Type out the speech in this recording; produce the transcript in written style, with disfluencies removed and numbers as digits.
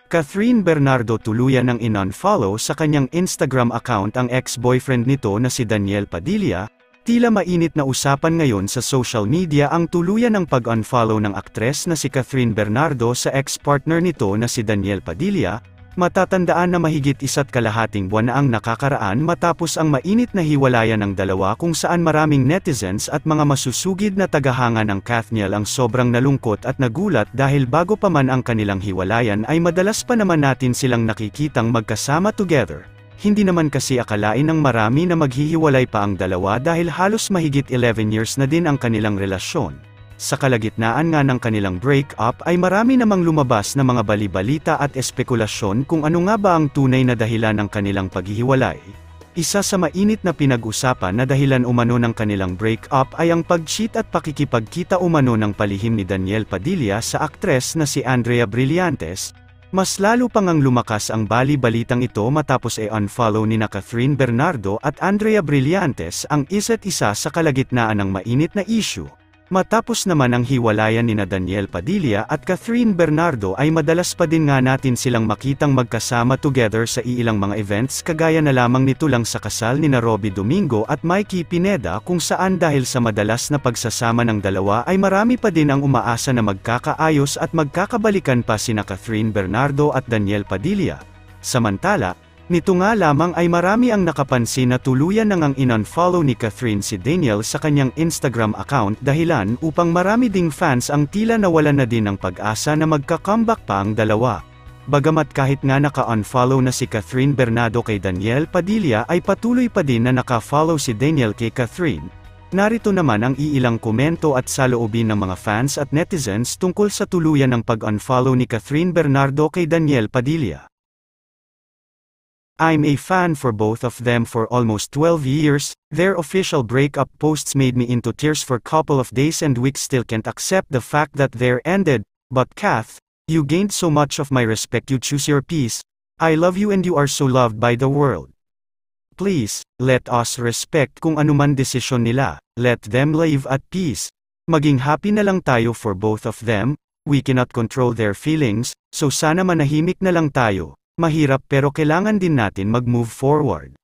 Catherine Bernardo tuluyan ng in-unfollow sa kanyang Instagram account ang ex-boyfriend nito na si Daniel Padilla. Tila mainit na usapan ngayon sa social media ang tuluyan ng pag-unfollow ng aktres na si Catherine Bernardo sa ex-partner nito na si Daniel Padilla. Matatandaan na mahigit 1.5 buwan na ang nakakaraan matapos ang mainit na hiwalayan ng dalawa kung saan maraming netizens at mga masusugid na tagahanga ng Kathniel ang sobrang nalungkot at nagulat dahil bago pa man ang kanilang hiwalayan ay madalas pa naman natin silang nakikitang magkasama together. Hindi naman kasi akalain ng marami na maghihiwalay pa ang dalawa dahil halos mahigit 11 years na din ang kanilang relasyon. Sa kalagitnaan nga ng kanilang break-up ay marami namang lumabas na mga bali-balita at espekulasyon kung ano nga ba ang tunay na dahilan ng kanilang paghihiwalay. Isa sa mainit na pinag-usapan na dahilan umano ng kanilang break-up ay ang pag-cheat at pakikipagkita umano ng palihim ni Daniel Padilla sa aktres na si Andrea Brillantes. Mas lalo pang ang lumakas ang bali-balitang ito matapos unfollow ni Catherine Bernardo at Andrea Brillantes ang isa't isa sa kalagitnaan ng mainit na issue. Matapos naman ang hiwalayan nina Daniel Padilla at Catherine Bernardo ay madalas pa din nga natin silang makitang magkasama together sa iilang mga events kagaya na lamang nito lang sa kasal nina Robby Domingo at Mikey Pineda kung saan dahil sa madalas na pagsasama ng dalawa ay marami pa din ang umaasa na magkakaayos at magkakabalikan pa sina Catherine Bernardo at Daniel Padilla. Samantala, nito nga lamang ay marami ang nakapansin na tuluyan nang ang in-unfollow ni Catherine si Daniel sa kanyang Instagram account dahilan upang marami ding fans ang tila nawalan na din ng pag-asa na magka-comeback pa ang dalawa. Bagamat kahit nga naka-unfollow na si Catherine Bernardo kay Daniel Padilla ay patuloy pa din na naka-follow si Daniel kay Catherine. Narito naman ang iilang komento at saloobin ng mga fans at netizens tungkol sa tuluyan ng pag-unfollow ni Catherine Bernardo kay Daniel Padilla. I'm a fan for both of them for almost 12 years, their official breakup posts made me into tears for couple of days and weeks still can't accept the fact that they're ended, but Kath, you gained so much of my respect you choose your peace, I love you and you are so loved by the world. Please, let us respect kung anuman desisyon nila, let them live at peace. Maging happy na lang tayo for both of them, we cannot control their feelings, so sana manahimik na lang tayo. Mahirap pero kailangan din natin mag-move forward.